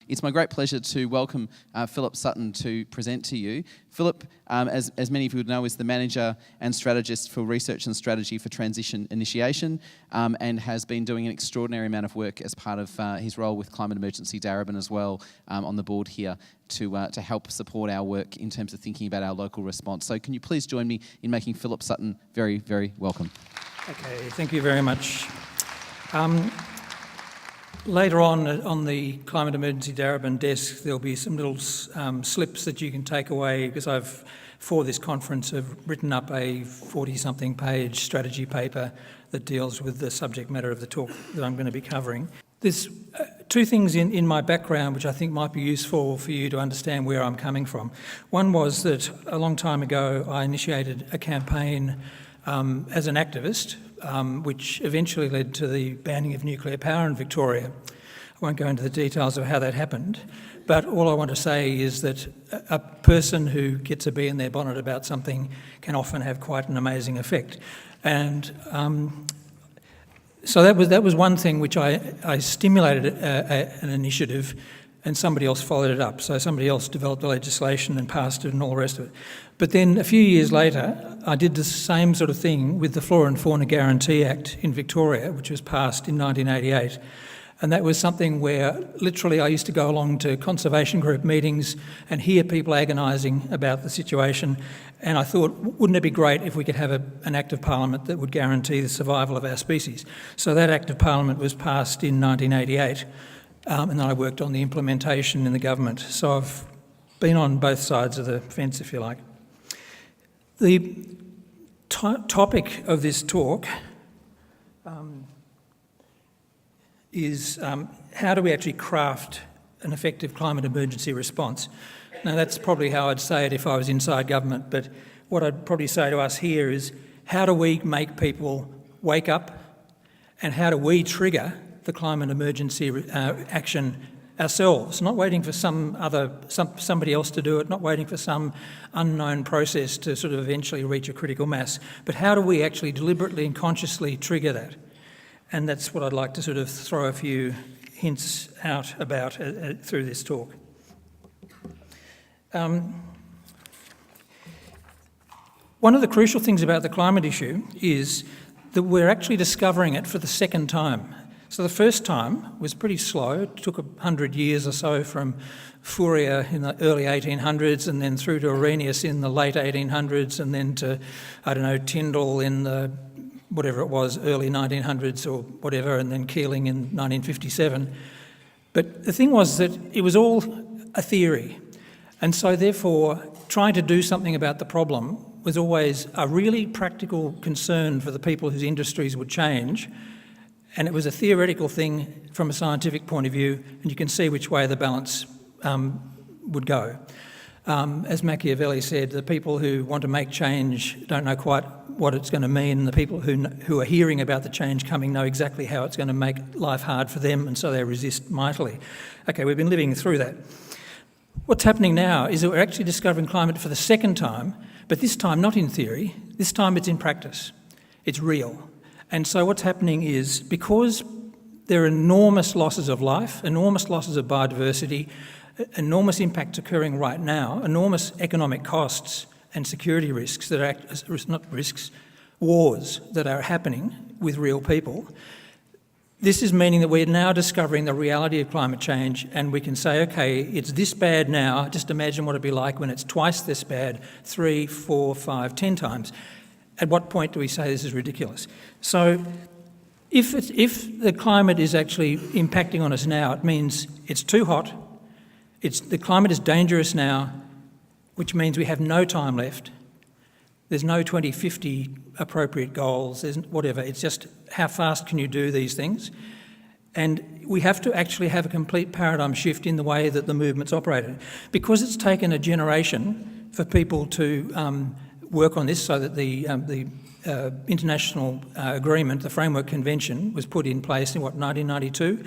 It's my great pleasure to welcome Philip Sutton to present to you. Philip, as many of you would know, is the Manager and Strategist for Research and Strategy for Transition Initiation, and has been doing an extraordinary amount of work as part of his role with Climate Emergency Darebin as well, on the board here to help support our work in terms of thinking about our local response. So can you please join me in making Philip Sutton very, very welcome. Okay, thank you very much. Later on the Climate Emergency Darebin desk, there'll be some little slips that you can take away, because for this conference, have written up a 40-something page strategy paper that deals with the subject matter of the talk that I'm going to be covering. There's two things in my background which I think might be useful for you to understand where I'm coming from. One was that a long time ago I initiated a campaign as an activist, which eventually led to the banning of nuclear power in Victoria. I won't go into the details of how that happened, but all I want to say is that a person who gets a bee in their bonnet about something can often have quite an amazing effect. And so that was one thing which I stimulated an initiative, and somebody else followed it up. So somebody else developed the legislation and passed it and all the rest of it. But then a few years later, I did the same sort of thing with the Flora and Fauna Guarantee Act in Victoria, which was passed in 1988. And that was something where literally I used to go along to conservation group meetings and hear people agonising about the situation. And I thought, wouldn't it be great if we could have an Act of Parliament that would guarantee the survival of our species? So that Act of Parliament was passed in 1988. And then I worked on the implementation in the government. So I've been on both sides of the fence, if you like. The topic of this talk is how do we actually craft an effective climate emergency response? Now, that's probably how I'd say it if I was inside government, but what I'd probably say to us here is, how do we make people wake up, and how do we trigger the climate emergency action ourselves, not waiting for somebody else to do it, not waiting for some unknown process to sort of eventually reach a critical mass, but how do we actually deliberately and consciously trigger that? And that's what I'd like to sort of throw a few hints out about through this talk. One of the crucial things about the climate issue is that we're actually discovering it for the second time. So the first time was pretty slow. It took 100 years or so from Fourier in the early 1800s, and then through to Arrhenius in the late 1800s, and then to, Tyndall in the, whatever it was, early 1900s or whatever, and then Keeling in 1957. But the thing was that it was all a theory. And so therefore, trying to do something about the problem was always a really practical concern for the people whose industries would change. And it was a theoretical thing from a scientific point of view, and you can see which way the balance would go. As Machiavelli said, the people who want to make change don't know quite what it's going to mean, and the people who are hearing about the change coming know exactly how it's going to make life hard for them, and so they resist mightily. Okay, we've been living through that. What's happening now is that we're actually discovering climate for the second time, but this time not in theory, this time it's in practice. It's real. And so what's happening is, because there are enormous losses of life, enormous losses of biodiversity, enormous impacts occurring right now, enormous economic costs and security risks that are, not risks, wars that are happening with real people. This is meaning that we're now discovering the reality of climate change, and we can say, okay, it's this bad now, just imagine what it'd be like when it's twice this bad, 3, 4, 5, 10 times. At what point do we say this is ridiculous? So if the climate is actually impacting on us now, it means it's too hot, the climate is dangerous now, which means we have no time left. There's no 2050 appropriate goals, there's whatever, it's just how fast can you do these things? And we have to actually have a complete paradigm shift in the way that the movement's operated. Because it's taken a generation for people to work on this, so that the international agreement, the Framework Convention, was put in place in, 1992?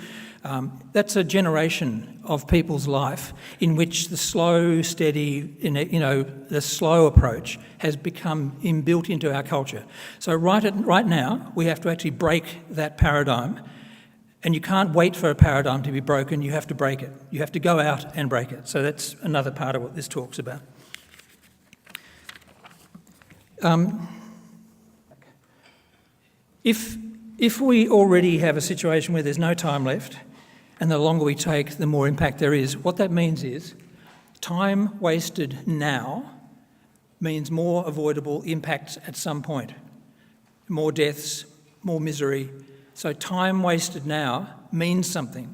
That's a generation of people's life in which the slow, steady, the slow approach has become inbuilt into our culture. So right now, we have to actually break that paradigm And you can't wait for a paradigm to be broken, you have to break it. You have to go out and break it. So that's another part of what this talks about. If we already have a situation where there's no time left, and the longer we take, the more impact there is, what that means is time wasted now means more avoidable impacts at some point. More deaths, more misery. So time wasted now means something.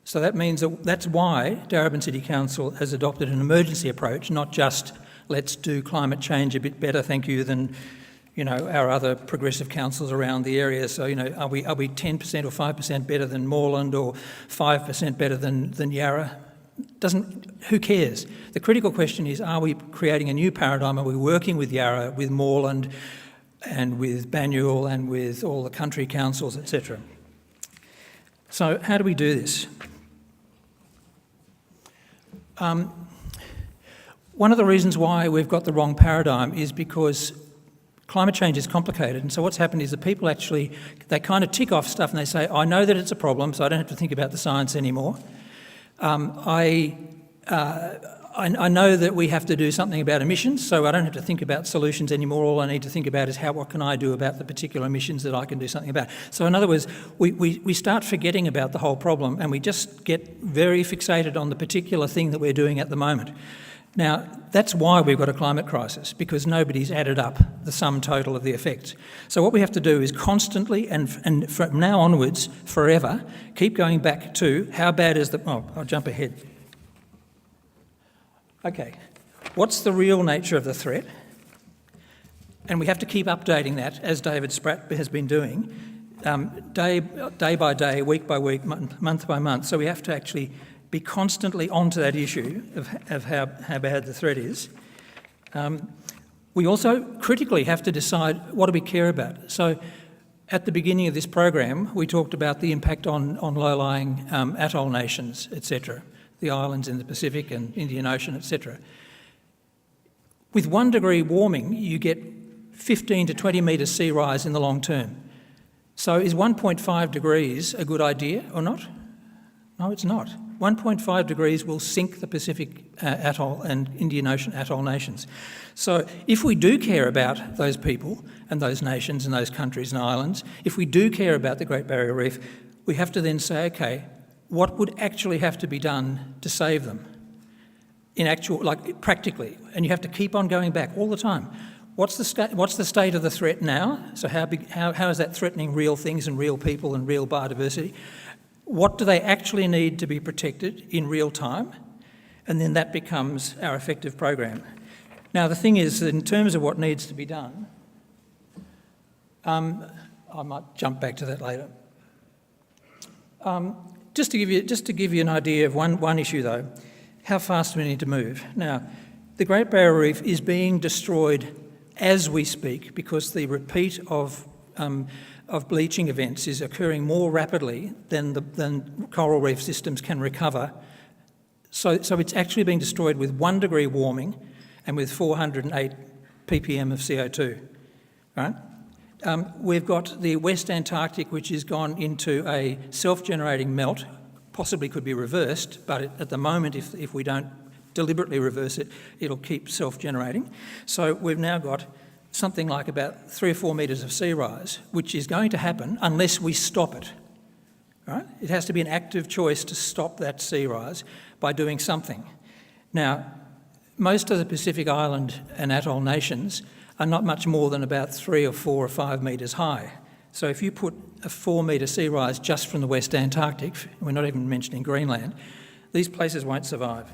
So that means that's why Darebin City Council has adopted an emergency approach, not just let's do climate change a bit better, thank you, than our other progressive councils around the area. So, are we 10% or 5% better than Moreland or 5% better than Yarra? Who cares? The critical question is, are we creating a new paradigm? Are we working with Yarra, with Moreland and with Banyule and with all the country councils, etc.? So how do we do this? One of the reasons why we've got the wrong paradigm is because climate change is complicated, and so what's happened is that people they kind of tick off stuff and they say, I know that it's a problem, so I don't have to think about the science anymore. I know that we have to do something about emissions, so I don't have to think about solutions anymore. All I need to think about is what can I do about the particular emissions that I can do something about. So in other words, we start forgetting about the whole problem and we just get very fixated on the particular thing that we're doing at the moment. Now, that's why we've got a climate crisis, because nobody's added up the sum total of the effects. So what we have to do is constantly, and from now onwards, forever, keep going back to how bad is I'll jump ahead. Okay, what's the real nature of the threat? And we have to keep updating that, as David Spratt has been doing, day by day, week by week, month by month. So we have to actually be constantly onto that issue of how bad the threat is. We also critically have to decide, what do we care about? So at the beginning of this program, we talked about the impact on low-lying atoll nations, etc., the islands in the Pacific and Indian Ocean, etc. With 1 degree warming, you get 15 to 20 metres sea rise in the long term. So is 1.5 degrees a good idea or not? No, it's not. 1.5 degrees will sink the Pacific atoll and Indian Ocean atoll nations. So if we do care about those people and those nations and those countries and islands, if we do care about the Great Barrier Reef, we have to then say, okay, what would actually have to be done to save them? Practically. And you have to keep on going back all the time. What's the state of the threat now? So how is that threatening real things and real people and real biodiversity? What do they actually need to be protected in real time? And then that becomes our effective program. Now, the thing is, in terms of what needs to be done, I might jump back to that later. Just to give you an idea of one issue, though, how fast do we need to move? Now, the Great Barrier Reef is being destroyed as we speak because the repeat of bleaching events is occurring more rapidly than coral reef systems can recover. So it's actually being destroyed with 1 degree warming and with 408 ppm of CO2, right? We've got the West Antarctic, which has gone into a self-generating melt, possibly could be reversed, but at the moment, if we don't deliberately reverse it, it'll keep self-generating. So we've now got something like about 3 or 4 metres of sea rise, which is going to happen unless we stop it, right? It has to be an active choice to stop that sea rise by doing something. Now, most of the Pacific Island and atoll nations are not much more than about 3 or 4 or 5 metres high. So if you put a 4 metre sea rise just from the West Antarctic, we're not even mentioning Greenland, these places won't survive.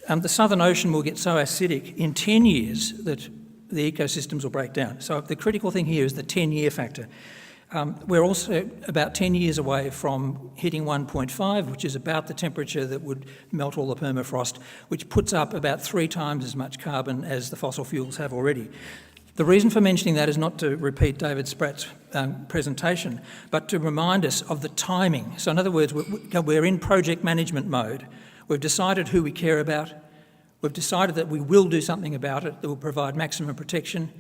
The Southern Ocean will get so acidic in 10 years that the ecosystems will break down. So the critical thing here is the 10-year factor. We're also about 10 years away from hitting 1.5, which is about the temperature that would melt all the permafrost, which puts up about 3 times as much carbon as the fossil fuels have already. The reason for mentioning that is not to repeat David Spratt's presentation, but to remind us of the timing. So in other words, we're in project management mode. We've decided who we care about. We've decided that we will do something about it that will provide maximum protection.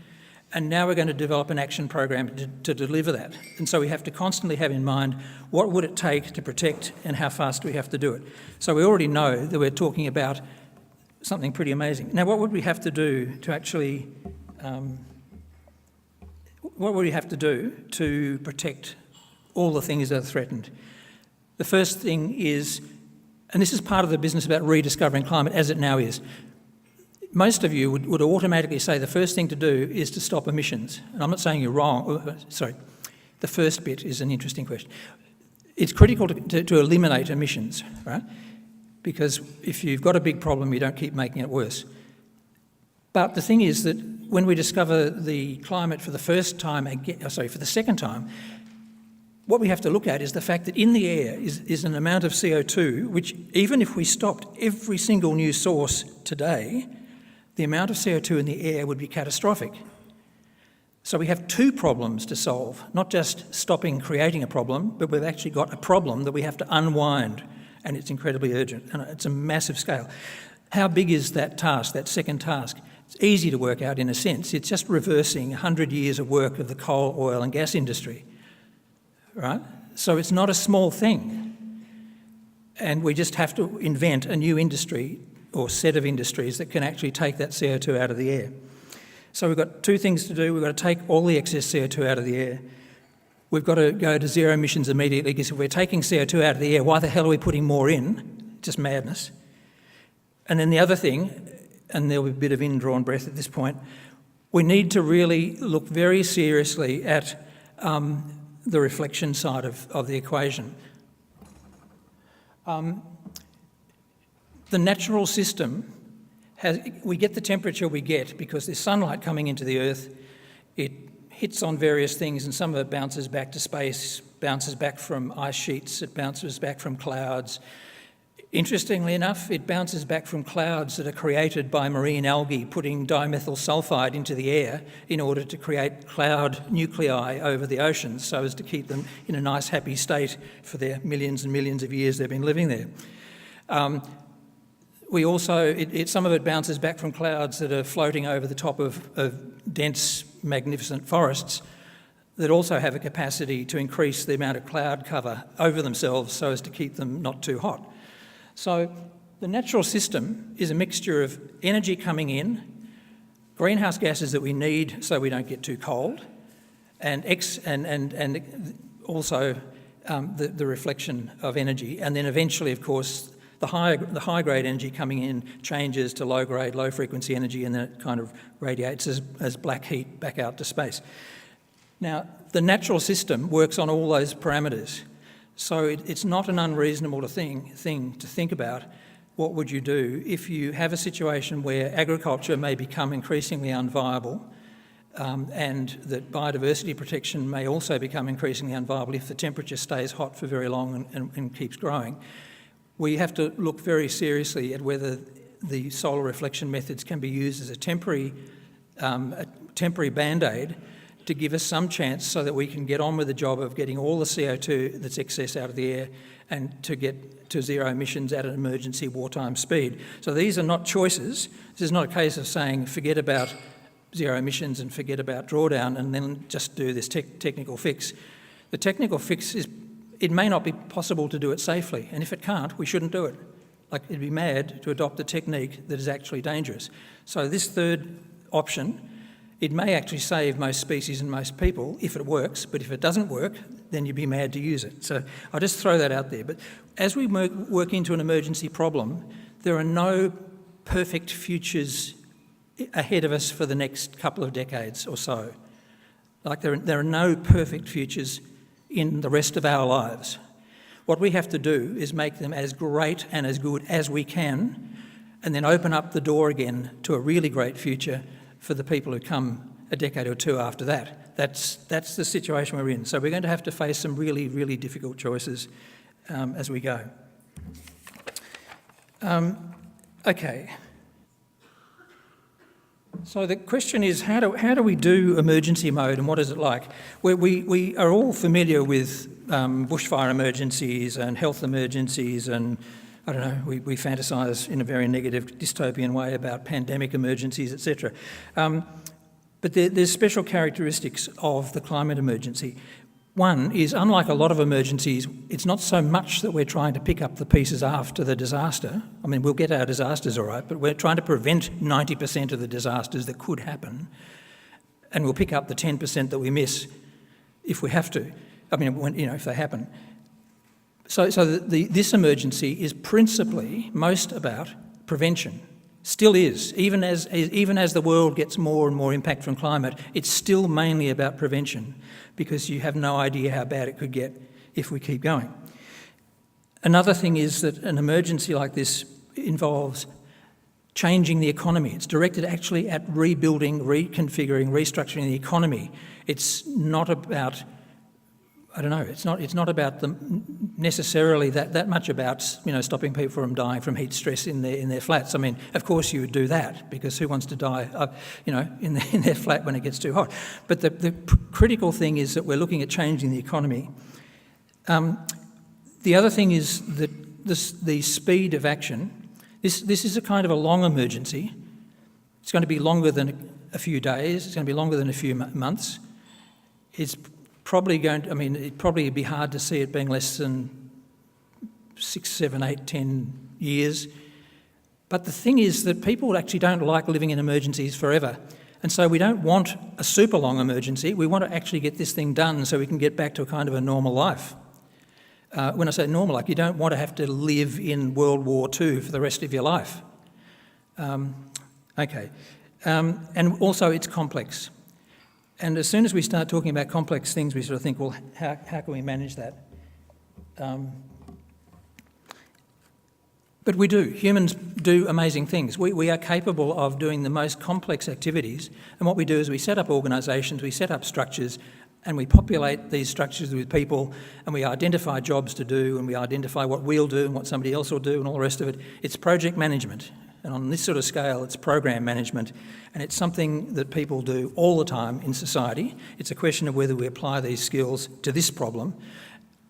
and now we're going to develop an action program to deliver that. And so we have to constantly have in mind what would it take to protect and how fast do we have to do it. So we already know that we're talking about something pretty amazing. Now, what would we have to do to actually, what would we have to do to protect all the things that are threatened? The first thing is, and this is part of the business about rediscovering climate as it now is, most of you would automatically say the first thing to do is to stop emissions. And I'm not saying you're wrong. Sorry, the first bit is an interesting question. It's critical to eliminate emissions, right? Because if you've got a big problem, you don't keep making it worse. But the thing is that when we discover the climate for the second time, what we have to look at is the fact that in the air is an amount of CO2, which even if we stopped every single new source today, the amount of CO2 in the air would be catastrophic. So we have two problems to solve, not just stopping creating a problem, but we've actually got a problem that we have to unwind, and it's incredibly urgent, and it's a massive scale. How big is that task, that second task? It's easy to work out in a sense. It's just reversing 100 years of work of the coal, oil and gas industry, right? So it's not a small thing. And we just have to invent a new industry or set of industries that can actually take that CO2 out of the air. So we've got two things to do. We've got to take all the excess CO2 out of the air. We've got to go to zero emissions immediately, because if we're taking CO2 out of the air, why the hell are we putting more in? Just madness. And then the other thing, and there'll be a bit of indrawn breath at this point, we need to really look very seriously at the reflection side of the equation. The natural system we get the temperature we get because there's sunlight coming into the Earth. It hits on various things, and some of it bounces back to space, bounces back from ice sheets, it bounces back from clouds. Interestingly enough, it bounces back from clouds that are created by marine algae putting dimethyl sulfide into the air in order to create cloud nuclei over the oceans so as to keep them in a nice happy state for their millions and millions of years they've been living there. We also, some of it bounces back from clouds that are floating over the top of dense, magnificent forests that also have a capacity to increase the amount of cloud cover over themselves so as to keep them not too hot. So the natural system is a mixture of energy coming in, greenhouse gases that we need so we don't get too cold, and also the reflection of energy. And then eventually, of course, the high-grade energy coming in changes to low-grade, low-frequency energy, and then it kind of radiates as black heat back out to space. Now, the natural system works on all those parameters. So it's not an unreasonable thing to think about. What would you do if you have a situation where agriculture may become increasingly unviable, and that biodiversity protection may also become increasingly unviable if the temperature stays hot for very long and keeps growing? We have to look very seriously at whether the solar reflection methods can be used as a temporary band-aid to give us some chance so that we can get on with the job of getting all the CO2 that's excess out of the air and to get to zero emissions at an emergency wartime speed. So these are not choices. This is not a case of saying forget about zero emissions and forget about drawdown and then just do this technical fix. The technical fix is, it may not be possible to do it safely, and if it can't, we shouldn't do it. Like, it'd be mad to adopt a technique that is actually dangerous. So this third option, it may actually save most species and most people if it works, but if it doesn't work, then you'd be mad to use it. So I'll just throw that out there. But as we work into an emergency problem, there are no perfect futures ahead of us for the next couple of decades or so. Like, there are no perfect futures in the rest of our lives. What we have to do is make them as great and as good as we can, and then open up the door again to a really great future for the people who come a decade or two after that. That's the situation we're in. So we're going to have to face some really, really difficult choices as we go. Okay. So the question is, how do we do emergency mode, and what is it like? We are all familiar with bushfire emergencies and health emergencies, and I don't know, we fantasise in a very negative dystopian way about pandemic emergencies, etc. But there's special characteristics of the climate emergency. One is, unlike a lot of emergencies, it's not so much that we're trying to pick up the pieces after the disaster. I mean, we'll get our disasters all right, but we're trying to prevent 90% of the disasters that could happen, and we'll pick up the 10% that we miss if we have to. I mean, if they happen. So this emergency is principally most about prevention. Still is. Even as the world gets more and more impact from climate, it's still mainly about prevention, because you have no idea how bad it could get if we keep going. Another thing is that an emergency like this involves changing the economy. It's directed actually at rebuilding, reconfiguring, restructuring the economy. It's not about, it's not about necessarily that much about stopping people from dying from heat stress in their flats. I mean, of course you would do that, because who wants to die in their flat when it gets too hot? But the critical thing is that we're looking at changing the economy. The other thing is that the speed of action. This is a kind of a long emergency. It's going to be longer than a few days. It's going to be longer than a few months. It's probably it'd probably be hard to see it being less than 6, 7, 8, 10 years. But the thing is that people actually don't like living in emergencies forever. And so we don't want a super long emergency. We want to actually get this thing done so we can get back to a kind of a normal life. When I say normal, like, you don't want to have to live in World War II for the rest of your life. And also it's complex. And as soon as we start talking about complex things, we sort of think, well, how can we manage that? But we do. Humans do amazing things. We are capable of doing the most complex activities. And what we do is we set up organisations, we set up structures, and we populate these structures with people, and we identify jobs to do, and we identify what we'll do and what somebody else will do and all the rest of it. It's project management. And on this sort of scale, it's program management. And it's something that people do all the time in society. It's a question of whether we apply these skills to this problem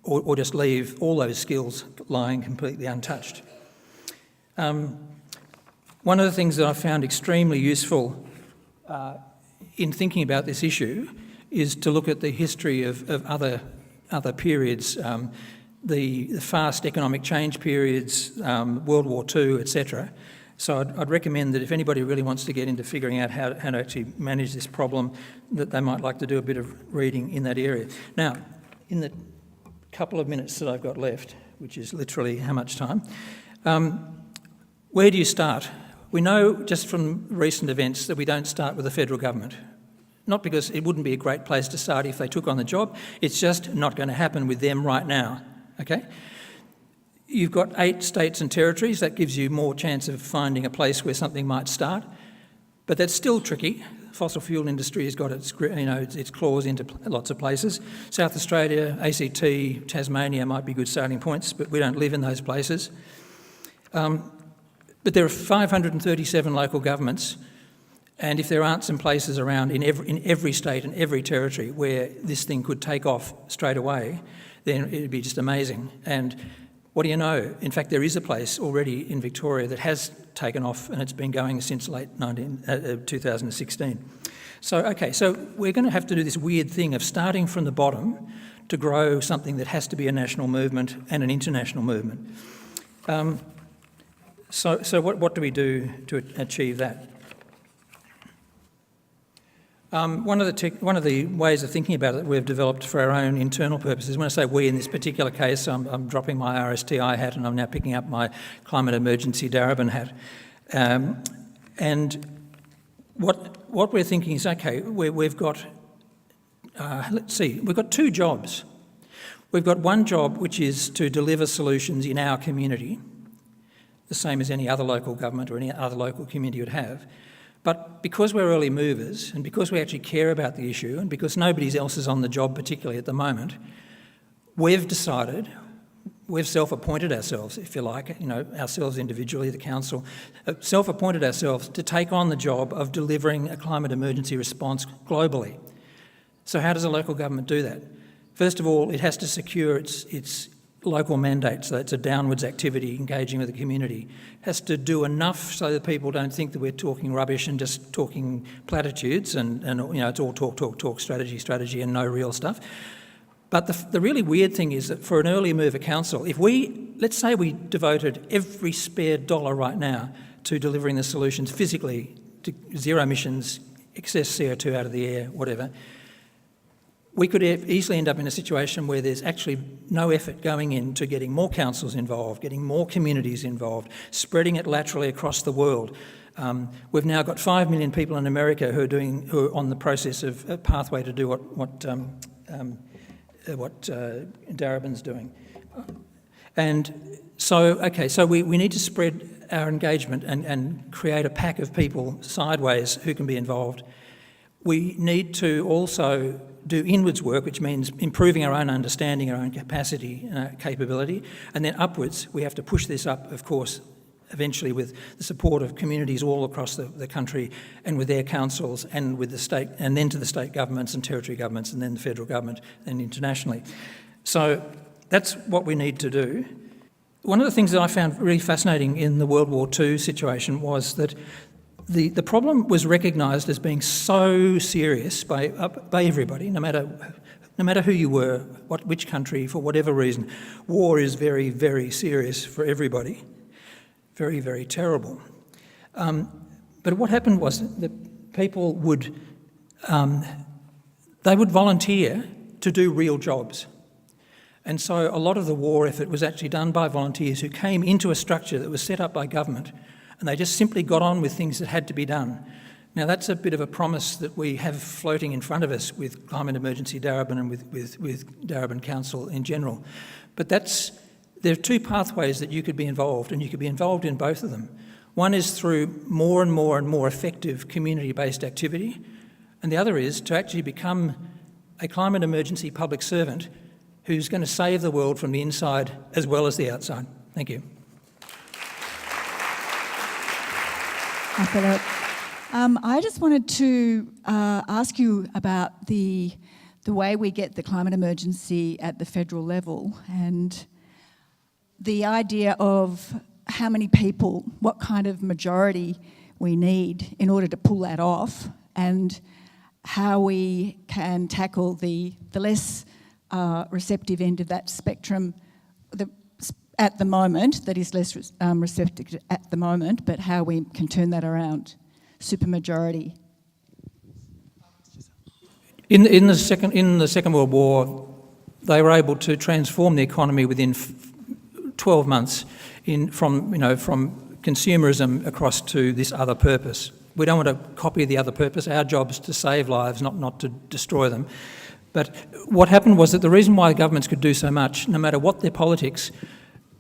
or just leave all those skills lying completely untouched. One of the things that I found extremely useful in thinking about this issue is to look at the history of other periods, the fast economic change periods, World War II, etc. So I'd recommend that if anybody really wants to get into figuring out how to actually manage this problem, that they might like to do a bit of reading in that area. Now, in the couple of minutes that I've got left, which is literally how much time, where do you start? We know just from recent events that we don't start with the federal government. Not because it wouldn't be a great place to start if they took on the job, it's just not going to happen with them right now, okay? You've got 8 states and territories. That gives you more chance of finding a place where something might start, but that's still tricky. Fossil fuel industry has got its claws into lots of places. South Australia, ACT, Tasmania might be good starting points, but we don't live in those places. But there are 537 local governments, and if there aren't some places around in every state and every territory where this thing could take off straight away, then it would be just amazing. And what do you know? In fact, there is a place already in Victoria that has taken off, and it's been going since late 2016. So we're going to have to do this weird thing of starting from the bottom to grow something that has to be a national movement and an international movement. So what do we do to achieve that? One of the ways of thinking about it that we've developed for our own internal purposes, when I say we in this particular case, I'm dropping my RSTI hat and I'm now picking up my climate emergency Darebin hat. And what we're thinking is, okay, we've got, we've got 2 jobs. We've got one job which is to deliver solutions in our community, the same as any other local government or any other local community would have. But because we're early movers and because we actually care about the issue and because nobody else is on the job particularly at the moment, we've decided, we've self-appointed ourselves, if you like, ourselves individually, the council, self-appointed ourselves to take on the job of delivering a climate emergency response globally. So how does a local government do that? First of all, it has to secure its local mandate, so it's a downwards activity engaging with the community, has to do enough so that people don't think that we're talking rubbish and just talking platitudes and it's all talk, strategy and no real stuff. But the really weird thing is that for an early mover council, let's say we devoted every spare dollar right now to delivering the solutions physically to zero emissions, excess CO2 out of the air, whatever, we could easily end up in a situation where there's actually no effort going into getting more councils involved, getting more communities involved, spreading it laterally across the world. We've now got 5 million people in America who are on the process of a pathway to do what Darebin's doing. And so we need to spread our engagement and create a pack of people sideways who can be involved. We need to also do inwards work, which means improving our own understanding, our own capacity and our capability. And then upwards, we have to push this up, of course, eventually with the support of communities all across the country and with their councils and with the state, and then to the state governments and territory governments and then the federal government and internationally. So that's what we need to do. One of the things that I found really fascinating in the World War II situation was that the problem was recognised as being so serious by everybody, no matter who you were, which country, for whatever reason. War is very, very serious for everybody, very, very terrible. But what happened was that people would volunteer to do real jobs. And so a lot of the war effort was actually done by volunteers who came into a structure that was set up by government, and they just simply got on with things that had to be done. Now that's a bit of a promise that we have floating in front of us with Climate Emergency Darebin and with Darebin Council in general. But there are two pathways that you could be involved, and you could be involved in both of them. One is through more and more effective community-based activity, and the other is to actually become a climate emergency public servant who's going to save the world from the inside as well as the outside. Thank you. Hi, Philip. I just wanted to ask you about the way we get the climate emergency at the federal level and the idea of how many people, what kind of majority we need in order to pull that off, and how we can tackle the less receptive end of that spectrum at the moment, that is less receptive at the moment, but how we can turn that around. Supermajority. In the Second World War, they were able to transform the economy within 12 months from consumerism across to this other purpose. We don't want to copy the other purpose. Our job is to save lives, not to destroy them. But what happened was that the reason why governments could do so much, no matter what their politics,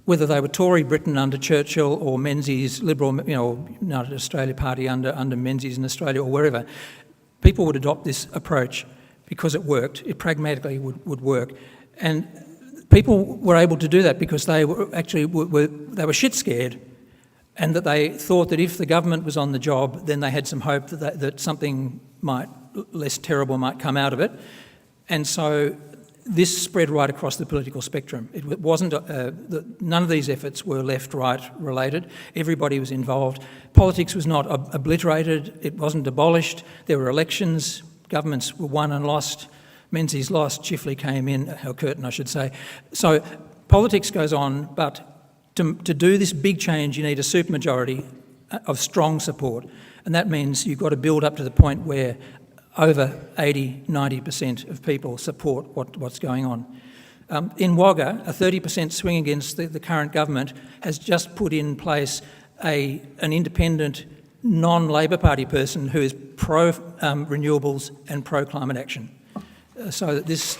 whether they were Tory Britain under Churchill or Menzies, Liberal, United Australia Party under Menzies in Australia or wherever, people would adopt this approach because it worked. It pragmatically would work. And people were able to do that because they were actually they were shit scared, and that they thought that if the government was on the job, then they had some hope that something less terrible might come out of it. And so this spread right across the political spectrum. It wasn't none of these efforts were left-right related. Everybody was involved. Politics was not obliterated. It wasn't abolished. There were elections. Governments were won and lost. Menzies lost. Chifley came in, or Curtin, I should say. So politics goes on, but to do this big change, you need a supermajority of strong support. And that means you've got to build up to the point where over 80, 90% of people support what's going on. In Wagga, a 30% swing against the current government has just put in place an independent, non-Labor Party person who is pro-renewables and pro-climate action. So that this...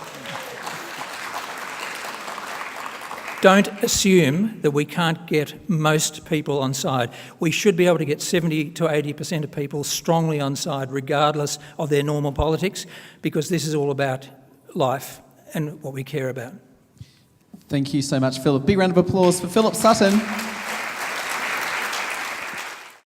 Don't assume that we can't get most people on side. We should be able to get 70 to 80% of people strongly on side, regardless of their normal politics, because this is all about life and what we care about. Thank you so much, Philip. Big round of applause for Philip Sutton.